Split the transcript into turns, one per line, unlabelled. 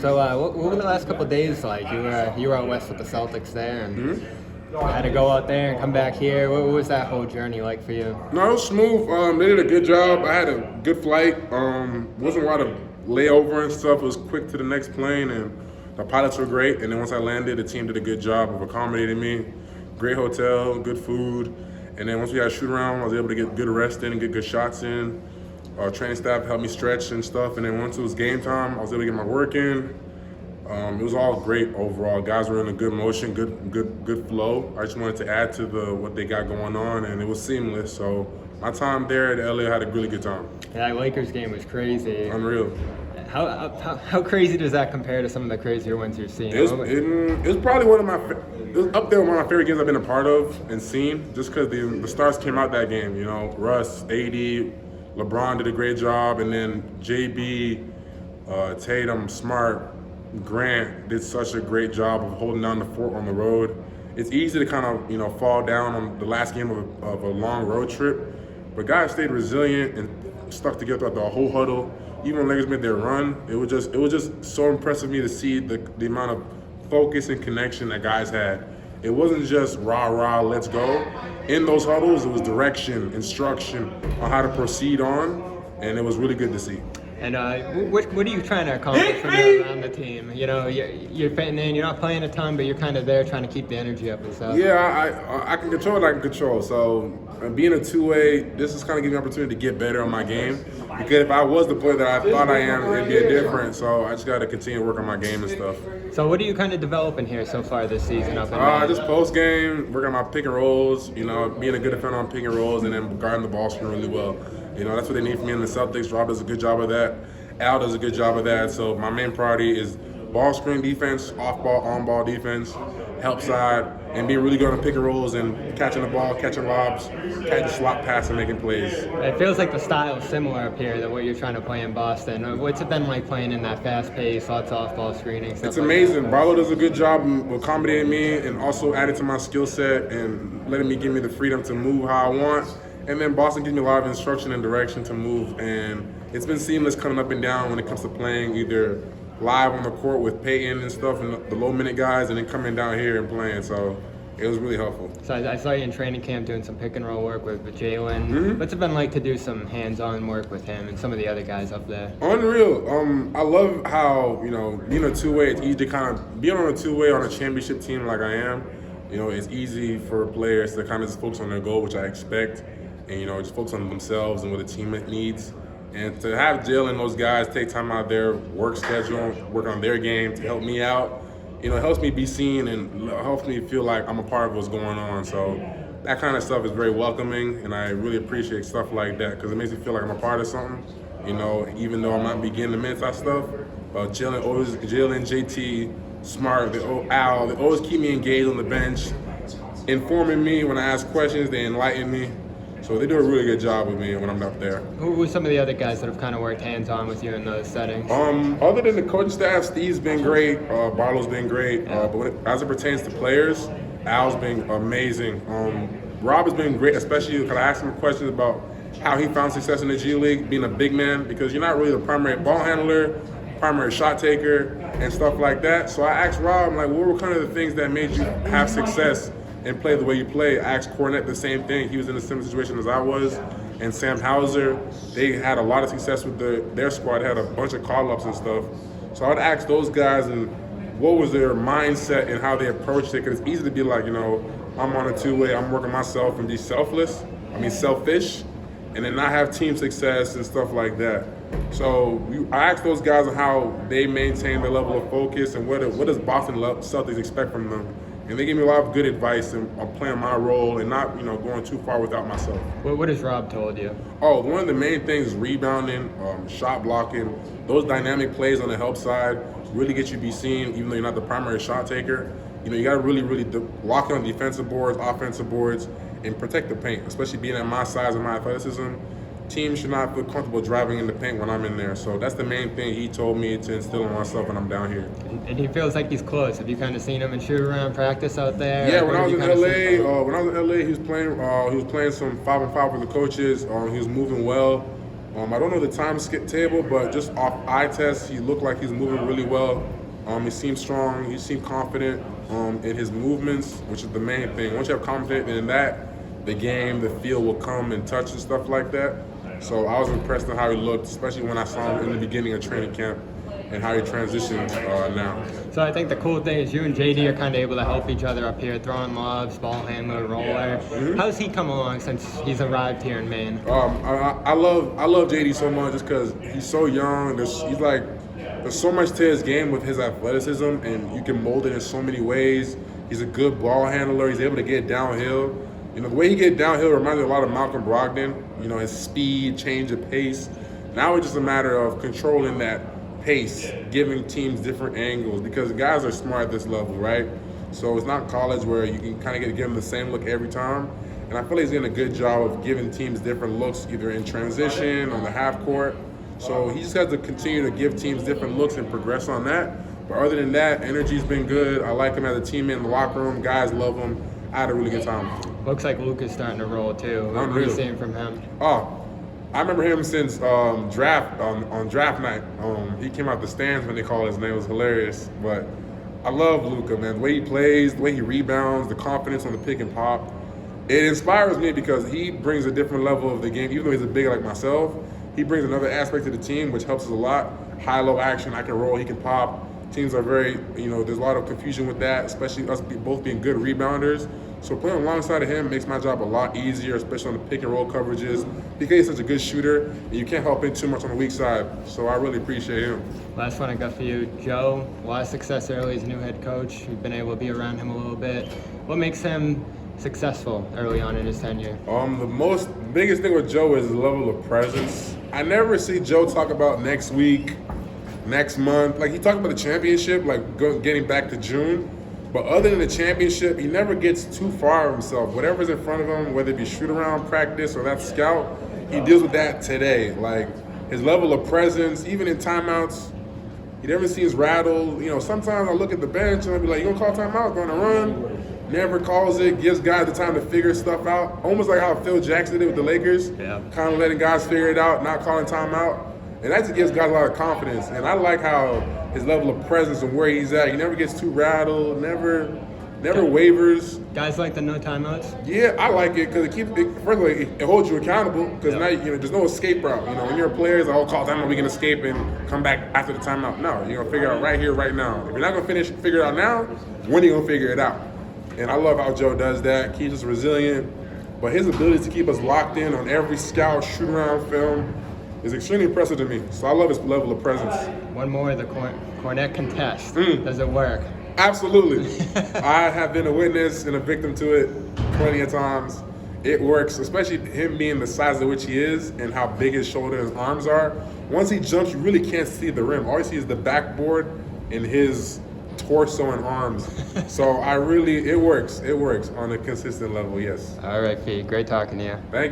So, what were the last couple of days like? You were out west with the Celtics there, and had to go out there and come back here. What was that whole journey like for you?
No, it was smooth. They did a good job. I had a good flight. Wasn't a lot of layover and stuff. It was quick to the next plane, and the pilots were great. And then once I landed, the team did a good job of accommodating me. Great hotel, good food. And then once we had a shoot around, I was able to get good rest in and get good shots in. Our training staff helped me stretch and stuff. And then once it was game time, I was able to get my work in. It was all great overall. Guys were in a good motion, good flow. I just wanted to add to what they got going on, and it was seamless. So my time there at LA, I had a really good time.
Yeah, that Lakers game was crazy.
Unreal.
How crazy does that compare to some of the crazier ones you've seen?
It was probably it was up there with one of my favorite games I've been a part of and seen, just because the stars came out that game. You know, Russ, AD, LeBron did a great job, and then JB, Tatum, Smart, Grant did such a great job of holding down the fort on the road. It's easy to kind of, fall down on the last game of a long road trip, but guys stayed resilient and stuck together throughout the whole huddle. Even when Lakers made their run, it was just so impressive to me to see the amount of focus and connection that guys had. It wasn't just rah, let's go. In those huddles, it was direction, instruction on how to proceed on, and it was really good to see.
And what are you trying to accomplish when you're around the team? You know, you're fitting in, you're not playing a ton, but you're kind of there trying to keep the energy up and stuff.
Yeah, I can control what I can control. So being a two-way, this is kind of giving me an opportunity to get better on my game. Because if I was the player that I thought I am, it'd be different. So I just got to continue to work on my game and stuff.
So what are you kind of developing here so far this season up and
Just post-game, working on my pick and rolls, being a good defender on pick and rolls, and then guarding the ball screen really well. That's what they need from me in the Celtics. Rob does a good job of that. Al does a good job of that. So my main priority is ball screen defense, off-ball, on-ball defense, help side, and being really good on pick and rolls and catching the ball, catching lobs, catching slot pass and making plays.
It feels like the style is similar up here than what you're trying to play in Boston. What's it been like playing in that fast pace, lots of off-ball screening?
It's amazing. Barlow does a good job of accommodating me and also adding to my skill set and letting me give me the freedom to move how I want. And then Boston gives me a lot of instruction and direction to move, and it's been seamless coming up and down when it comes to playing either live on the court with Peyton and stuff and the low-minute guys, and then coming down here and playing. So it was really helpful.
So I saw you in training camp doing some pick-and-roll work with Jalen. What's it been like to do some hands-on work with him and some of the other guys up there?
Unreal. I love how, being a two-way, it's easy to kind of being on a two-way on a championship team like I am. It's easy for players to kind of just focus on their goal, which I expect. And, just focus on themselves and what the team needs. And to have Jalen and those guys take time out of their work schedule, work on their game to help me out, it helps me be seen and helps me feel like I'm a part of what's going on. So that kind of stuff is very welcoming, and I really appreciate stuff like that because it makes me feel like I'm a part of something, even though I'm not beginning the minutes on stuff. Jalen, JT, Smart, Al, they always keep me engaged on the bench, informing me when I ask questions, they enlighten me. So they do a really good job with me when I'm up there.
Who are some of the other guys that have kind of worked hands-on with you in those settings?
Other than the coaching staff, Steve's been great. Barlow's been great. But as it pertains to players, Al's been amazing. Rob has been great, especially because I asked him questions about how he found success in the G League, being a big man, because you're not really the primary ball handler, primary shot taker, and stuff like that. So I asked Rob, what were kind of the things that made you have success and play the way you play? I asked Cornette the same thing. He was in a similar situation as I was. And Sam Hauser, they had a lot of success with their squad. They had a bunch of call-ups and stuff. So I would ask those guys and what was their mindset and how they approached it. Because it's easy to be like, I'm on a two-way, I'm working myself and be selfish, and then not have team success and stuff like that. So I asked those guys on how they maintain their level of focus and what does Boston Celtics expect from them. And they gave me a lot of good advice on playing my role and not, going too far without myself.
What has Rob told you?
One of the main things is rebounding, shot blocking. Those dynamic plays on the help side really get you to be seen, even though you're not the primary shot taker. You got to really lock on defensive boards, offensive boards, and protect the paint, especially being at my size and my athleticism. Teams should not feel comfortable driving in the paint when I'm in there. So that's the main thing he told me to instill in myself when I'm down here.
And he feels like he's close. Have you kind of seen him in shoot-around practice out there?
Yeah, when I was in LA, he was playing some 5-on-5 with the coaches. He was moving well. I don't know the time skip table, but just off eye test, he looked like he's moving really well. He seemed strong. He seemed confident in his movements, which is the main thing. Once you have confidence in that, the game, the feel will come and touch and stuff like that. So I was impressed with how he looked, especially when I saw him in the beginning of training camp and how he transitioned now.
So I think the cool thing is you and JD are kind of able to help each other up here, throwing lobs, ball handler, roller. How's he come along since he's arrived here in Maine?
I love JD so much just because he's so young. There's so much to his game with his athleticism, and you can mold it in so many ways. He's a good ball handler. He's able to get downhill. You know, the way he get downhill reminds me a lot of Malcolm Brogdon. You know, his speed, change of pace. Now it's just a matter of controlling that pace, giving teams different angles, because guys are smart at this level, right? So it's not college where you can kind of give them the same look every time. And I feel like he's doing a good job of giving teams different looks, either in transition, on the half court. So he just has to continue to give teams different looks and progress on that. But other than that, energy's been good. I like him as a teammate in the locker room. Guys love him. I had a really good time with him.
Looks like Luke is starting to roll too. What are you seeing from him?
Oh, I remember him since draft on draft night. He came out the stands when they called his name. It was hilarious. But I love Luka, man. The way he plays, the way he rebounds, the confidence on the pick and pop. It inspires me because he brings a different level of the game. Even though he's a big like myself, he brings another aspect to the team, which helps us a lot. High-low action, I can roll, he can pop. Teams are very, there's a lot of confusion with that, especially us both being good rebounders. So playing alongside of him makes my job a lot easier, especially on the pick and roll coverages, because he's such a good shooter, and you can't help him too much on the weak side. So I really appreciate him.
Last one I got for you, Joe. A lot of success early as a new head coach. You've been able to be around him a little bit. What makes him successful early on in his tenure?
The biggest thing with Joe is the level of presence. I never see Joe talk about next week, next month. Like, he talked about the championship, like getting back to June. But other than the championship, he never gets too far of himself. Whatever's in front of him, whether it be shoot around practice or that scout, he deals with that today. Like, his level of presence, even in timeouts, he never seems rattled. Sometimes I look at the bench and I'll be like, you gonna call timeout, gonna run? Never calls it, gives guys the time to figure stuff out. Almost like how Phil Jackson did with the Lakers. Yeah. Kind of letting guys figure it out, not calling timeout. And that just gives guys a lot of confidence. And I like how his level of presence and where he's at. He never gets too rattled, never wavers.
Guys like the no timeouts?
Yeah, I like it because first of all, it holds you accountable because now there's no escape route. When you're a player, it's like, call timeout, we can escape and come back after the timeout. No, you're going to figure it out right here, right now. If you're not going to figure it out now, when are you going to figure it out? And I love how Joe does that, keeps us resilient. But his ability to keep us locked in on every scout, shoot-around film is extremely impressive to me. So I love his level of presence.
One more, the Cornette contest. Does it work?
Absolutely. I have been a witness and a victim to it plenty of times. It works, especially him being the size of which he is and how big his shoulder and his arms are. Once he jumps, you really can't see the rim. All you see is the backboard and his torso and arms. So it works. It works on a consistent level, yes.
All right, Pete. Great talking to you.
Thank you.